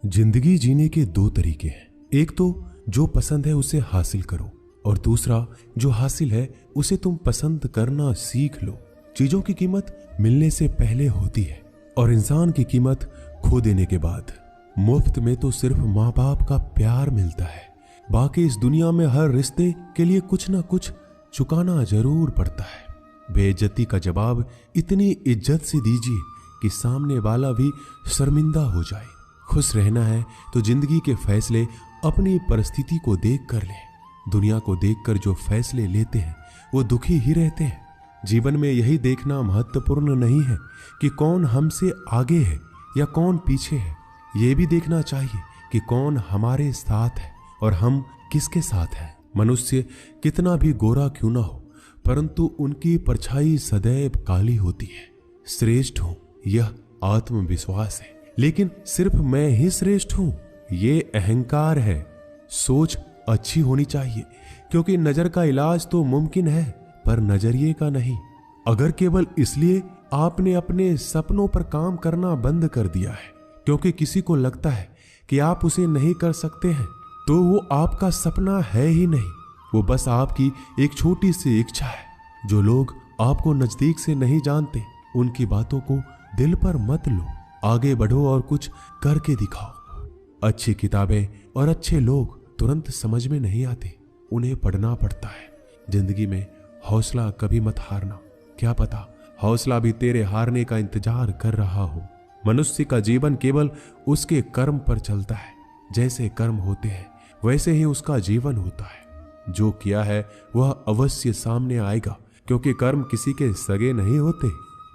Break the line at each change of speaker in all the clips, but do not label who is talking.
जिंदगी जीने के दो तरीके हैं। एक तो जो पसंद है उसे हासिल करो, और दूसरा जो हासिल है उसे तुम पसंद करना सीख लो। चीजों की कीमत मिलने से पहले होती है और इंसान की कीमत खो देने के बाद। मुफ्त में तो सिर्फ माँ बाप का प्यार मिलता है, बाकी इस दुनिया में हर रिश्ते के लिए कुछ ना कुछ चुकाना जरूर पड़ता है। बेइज्जती का जवाब इतनी इज्जत से दीजिए कि सामने वाला भी शर्मिंदा हो जाए। खुश रहना है तो जिंदगी के फैसले अपनी परिस्थिति को देख कर लें। दुनिया को देखकर जो फैसले लेते हैं वो दुखी ही रहते हैं। जीवन में यही देखना महत्वपूर्ण नहीं है कि कौन हमसे आगे है या कौन पीछे है। ये भी देखना चाहिए कि कौन हमारे साथ है और हम किसके साथ हैं। मनुष्य कितना भी गोरा क्यों ना हो, परंतु उनकी परछाई सदैव काली होती है। श्रेष्ठ हूं यह आत्मविश्वास है, लेकिन सिर्फ मैं ही श्रेष्ठ हूं ये अहंकार है। सोच अच्छी होनी चाहिए, क्योंकि नजर का इलाज तो मुमकिन है पर नजरिए का नहीं। अगर केवल इसलिए आपने अपने सपनों पर काम करना बंद कर दिया है क्योंकि किसी को लगता है कि आप उसे नहीं कर सकते हैं, तो वो आपका सपना है ही नहीं, वो बस आपकी एक छोटी सी इच्छा है। जो लोग आपको नजदीक से नहीं जानते उनकी बातों को दिल पर मत लो। आगे बढ़ो और कुछ करके दिखाओ। अच्छी किताबें और अच्छे लोग तुरंत समझ में नहीं आते, उन्हें पढ़ना पड़ता है। जिंदगी में हौसला कभी मत हारना, क्या पता हौसला भी तेरे हारने का इंतजार कर रहा हो। मनुष्य का जीवन केवल उसके कर्म पर चलता है। जैसे कर्म होते हैं वैसे ही उसका जीवन होता है। जो किया है वह अवश्य सामने आएगा, क्योंकि कर्म किसी के सगे नहीं होते।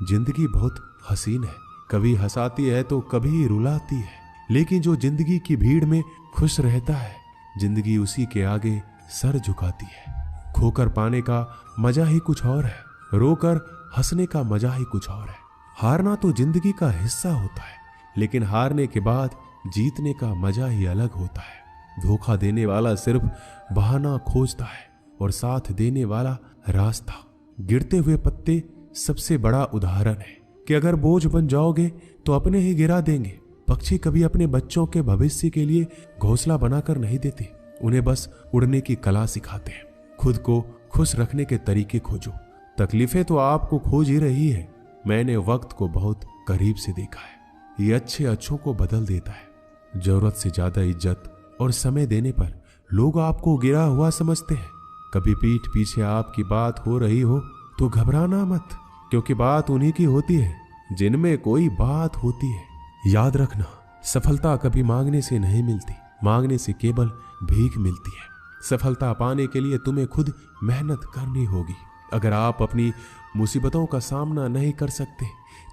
जिंदगी बहुत हसीन है, कभी हंसाती है तो कभी रुलाती है, लेकिन जो जिंदगी की भीड़ में खुश रहता है जिंदगी उसी के आगे सर झुकाती है। खोकर पाने का मजा ही कुछ और है, रोकर हंसने का मजा ही कुछ और है। हारना तो जिंदगी का हिस्सा होता है, लेकिन हारने के बाद जीतने का मजा ही अलग होता है। धोखा देने वाला सिर्फ बहाना खोजता है और साथ देने वाला रास्ता। गिरते हुए पत्ते सबसे बड़ा उदाहरण है कि अगर बोझ बन जाओगे तो अपने ही गिरा देंगे। पक्षी कभी अपने बच्चों के भविष्य के लिए घोंसला बनाकर नहीं देते, उन्हें बस उड़ने की कला सिखाते हैं। खुद को खुश रखने के तरीके खोजो, तकलीफें तो आपको खोज ही रही है। मैंने वक्त को बहुत करीब से देखा है, ये अच्छों को बदल देता है। जरूरत से ज्यादा इज्जत और समय देने पर लोग आपको गिरा हुआ समझते हैं। कभी पीठ पीछे आपकी बात हो रही हो तो घबराना मत, क्योंकि बात उन्हीं की होती है जिनमें कोई बात होती है। याद रखना, सफलता कभी मांगने से नहीं मिलती, मांगने से केवल भीख मिलती है। सफलता पाने के लिए तुम्हें खुद मेहनत करनी होगी। अगर आप अपनी मुसीबतों का सामना नहीं कर सकते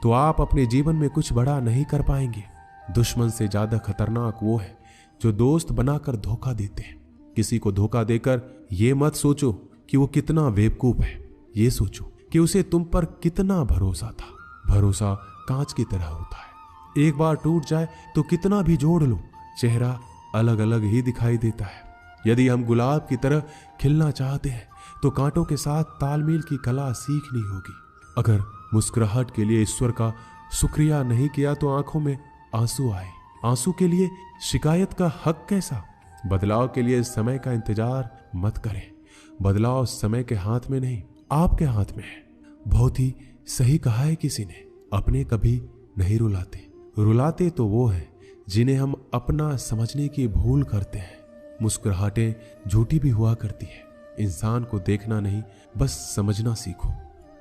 तो आप अपने जीवन में कुछ बड़ा नहीं कर पाएंगे। दुश्मन से ज्यादा खतरनाक वो है जो दोस्त बनाकर धोखा देते हैं। किसी को धोखा देकर ये मत सोचो कि वो कितना बेवकूफ है, ये सोचो कि उसे तुम पर कितना भरोसा था। भरोसा कांच की तरह होता है, एक बार टूट जाए तो कितना भी जोड़ लो चेहरा अलग अलग ही दिखाई देता है। यदि हम गुलाब की तरह खिलना चाहते हैं तो कांटों के साथ तालमेल की कला सीखनी होगी। अगर मुस्कुराहट के लिए ईश्वर का शुक्रिया नहीं किया तो आंखों में आंसू आए। आंसू के लिए शिकायत का हक कैसा? बदलाव के लिए समय का इंतजार मत करें। बदलाव समय के हाथ में नहीं, आपके हाथ में है। बहुत ही सही कहा है किसी ने, अपने कभी नहीं रुलाते, रुलाते तो वो हैं जिन्हें हम अपना समझने की भूल करते हैं। मुस्कुराहटें झूठी भी हुआ करती है। इंसान को देखना नहीं, बस समझना सीखो।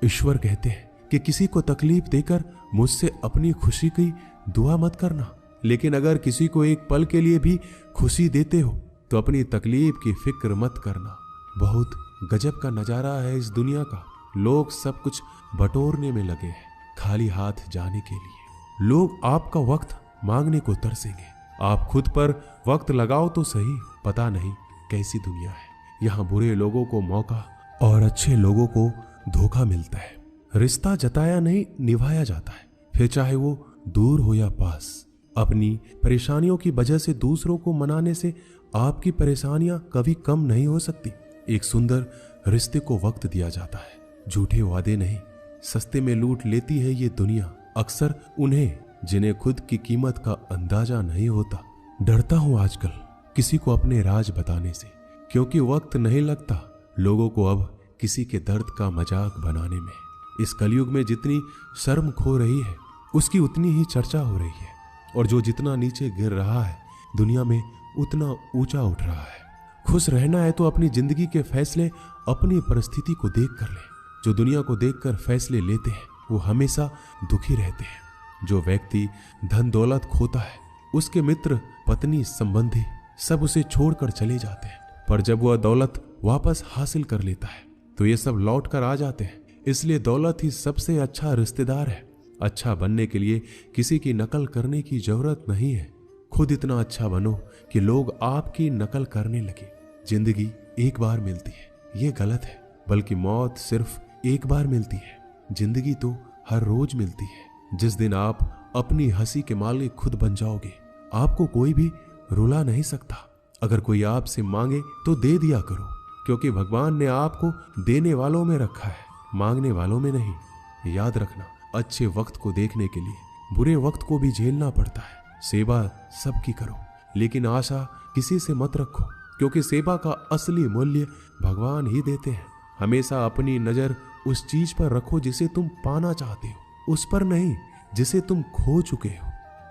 ईश्वर कहते हैं कि किसी को तकलीफ देकर मुझसे अपनी खुशी की दुआ मत करना, लेकिन अगर किसी को एक पल के लिए भी खुशी देते हो तो अपनी तकलीफ की फिक्र मत करना। बहुत गजब का नजारा है इस दुनिया का। लोग सब कुछ बटोरने में लगे हैं, खाली हाथ जाने के लिए। लोग आपका वक्त मांगने को तरसेंगे। आप खुद पर वक्त लगाओ तो सही। पता नहीं कैसी दुनिया है, यहाँ बुरे लोगों को मौका और अच्छे लोगों को धोखा मिलता है। रिश्ता जताया नहीं निभाया जाता है, फिर चाहे वो दूर हो या पास। अपनी परेशानियों की वजह से दूसरों को मनाने से आपकी परेशानियां कभी कम नहीं हो सकती। एक सुंदर रिश्ते को वक्त दिया जाता है, झूठे वादे नहीं। सस्ते में लूट लेती है ये दुनिया अक्सर उन्हें जिन्हें खुद की कीमत का अंदाजा नहीं होता। डरता हूं आजकल किसी को अपने राज बताने से, क्योंकि वक्त नहीं लगता लोगों को अब किसी के दर्द का मजाक बनाने में। इस कलयुग में जितनी शर्म खो रही है उसकी उतनी ही चर्चा हो रही है, और जो जितना नीचे गिर रहा है दुनिया में उतना ऊंचा उठ रहा है। खुश रहना है तो अपनी जिंदगी के फैसले अपनी परिस्थिति को देख कर ले। जो दुनिया को देखकर फैसले लेते हैं वो हमेशा दुखी रहते हैं। जो व्यक्ति धन दौलत खोता है उसके मित्र, पत्नी, संबंधी सब उसे छोड़कर चले जाते हैं, पर जब वह दौलत वापस हासिल कर लेता है तो ये सब लौट कर आ जाते हैं। इसलिए दौलत ही सबसे अच्छा रिश्तेदार है। अच्छा बनने के लिए किसी की नकल करने की जरूरत नहीं है। खुद इतना अच्छा बनो कि लोग आपकी नकल करने लगे। जिंदगी एक बार मिलती है, ये गलत है, बल्कि मौत सिर्फ एक बार मिलती है। जिंदगी तो हर रोज मिलती है। जिस दिन आप अपनी हंसी के मालिक खुद बन जाओगे आपको कोई भी रुला नहीं सकता। अगर कोई आपसे मांगे तो दे दिया करो, क्योंकि भगवान ने आपको देने वालों में रखा है, मांगने वालों में नहीं। याद रखना, अच्छे वक्त को देखने के लिए बुरे वक्त को भी झेलना पड़ता है। सेवा सबकी करो, लेकिन आशा किसी से मत रखो, क्योंकि सेवा का असली मूल्य भगवान ही देते हैं। हमेशा अपनी नजर उस चीज पर रखो जिसे तुम पाना चाहते हो, उस पर नहीं जिसे तुम खो चुके हो।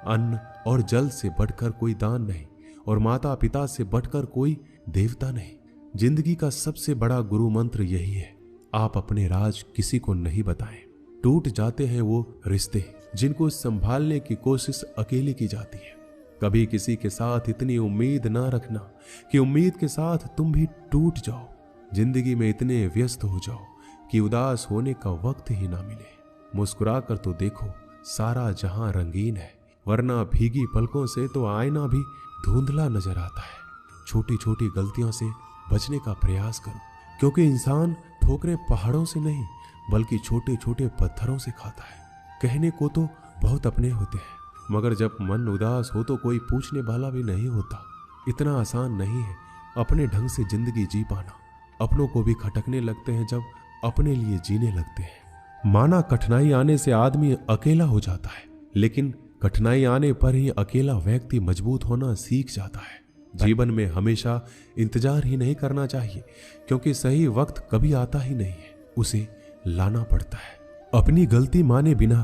अन्न और जल से बढ़कर कोई दान नहीं, और माता पिता से बढ़कर कोई देवता नहीं। जिंदगी का सबसे बड़ा गुरु मंत्र यही है, आप अपने राज किसी को नहीं बताएं। टूट जाते हैं वो रिश्ते जिनको संभालने की कोशिश अकेले की जाती है। कभी किसी के साथ इतनी उम्मीद ना रखना कि उम्मीद के साथ तुम भी टूट जाओ। जिंदगी में इतने व्यस्त हो जाओ कि उदास होने का वक्त ही ना मिले। मुस्कुरा कर तो देखो, सारा जहां रंगीन है, वरना भीगी पलकों से तो आईना भी धुंधला नजर आता है। छोटी छोटी गलतियों से बचने का प्रयास करो, क्योंकि इंसान ठोकरें पहाड़ों से नहीं बल्कि छोटे छोटे पत्थरों से खाता है। कहने को तो बहुत अपने होते हैं, मगर जब मन उदास हो तो कोई पूछने वाला भी नहीं होता। इतना आसान नहीं है अपने ढंग से जिंदगी जी पाना। अपनों को भी खटकने लगते हैं जब अपने लिए जीने लगते हैं। माना कठिनाई आने से आदमी अकेला हो जाता है, लेकिन कठिनाई आने पर ही अकेला व्यक्ति मजबूत होना सीख जाता है। जीवन में हमेशा इंतजार ही नहीं करना चाहिए, क्योंकि सही वक्त कभी आता ही नहीं है, उसे लाना पड़ता है। अपनी गलती माने बिना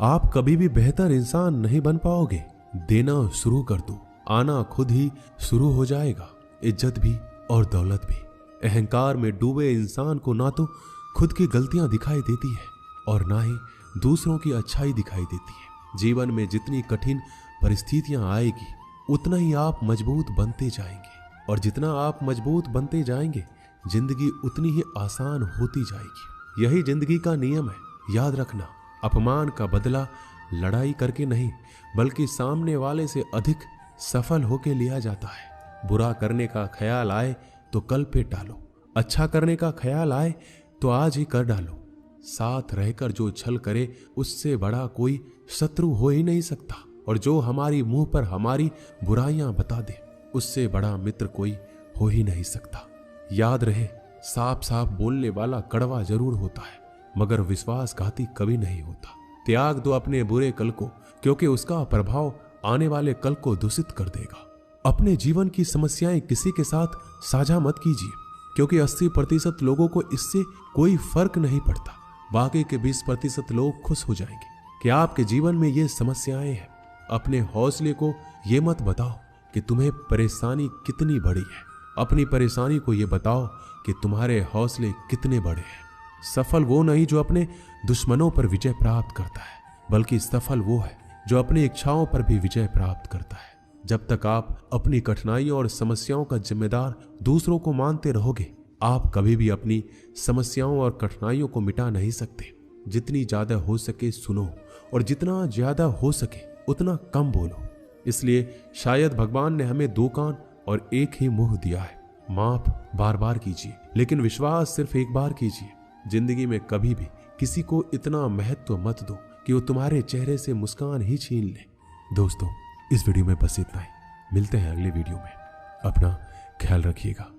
आप कभी भी बेहतर इंसान नहीं बन पाओगे। देना शुरू कर दो, आना खुद ही शुरू हो जाएगा, इज्जत भी और दौलत भी। अहंकार में डूबे इंसान को ना तो खुद की गलतियां दिखाई देती है और ना ही दूसरों की अच्छाई दिखाई देती है। जीवन में जितनी कठिन परिस्थितियां आएगी उतना ही आप मजबूत बनते जाएंगे, और जितना आप मजबूत बनते जाएंगे जिंदगी उतनी ही आसान होती जाएगी। यही जिंदगी का नियम है। याद रखना, अपमान का बदला लड़ाई करके नहीं बल्कि सामने वाले से अधिक सफल होके लिया जाता है। बुरा करने का ख्याल आए तो कल पे टालो, अच्छा करने का ख्याल आए तो आज ही कर डालो। साथ रहकर जो छल करे उससे बड़ा कोई शत्रु हो ही नहीं सकता, और जो हमारी मुंह पर हमारी बुराइयां बता दे उससे बड़ा मित्र कोई हो ही नहीं सकता। याद रहे, साफ साफ बोलने वाला कड़वा जरूर होता है मगर विश्वासघाती कभी नहीं होता। त्याग दो अपने बुरे कल को, क्योंकि उसका प्रभाव आने वाले कल को दूषित कर देगा। अपने जीवन की समस्याएं किसी के साथ साझा मत कीजिए, क्योंकि 80% लोगों को इससे कोई फर्क नहीं पड़ता। बाकी के 20% लोग खुश हो जाएंगे कि आपके जीवन में ये समस्याएं हैं। अपने हौसले को ये मत बताओ कि तुम्हें परेशानी कितनी बड़ी है, अपनी परेशानी को ये बताओ कि तुम्हारे हौसले कितने बड़े हैं। सफल वो नहीं जो अपने दुश्मनों पर विजय प्राप्त करता है, बल्कि सफल वो है जो अपनी इच्छाओं पर भी विजय प्राप्त करता है। जब तक आप अपनी कठिनाइयों और समस्याओं का जिम्मेदार दूसरों को मानते रहोगे, आप कभी भी अपनी समस्याओं और कठिनाइयों को मिटा नहीं सकते। जितनी ज्यादा हो सके सुनो, और जितना ज्यादा हो सके उतना कम बोलो। इसलिए शायद भगवान ने हमें 2 कान और 1 ही मुंह दिया है। माफ बार बार कीजिए, लेकिन विश्वास सिर्फ एक बार कीजिए। जिंदगी में कभी भी किसी को इतना महत्व मत दो कि वो तुम्हारे चेहरे से मुस्कान ही छीन ले। दोस्तों, इस वीडियो में बस इतना ही। मिलते हैं अगले वीडियो में। अपना ख्याल रखिएगा।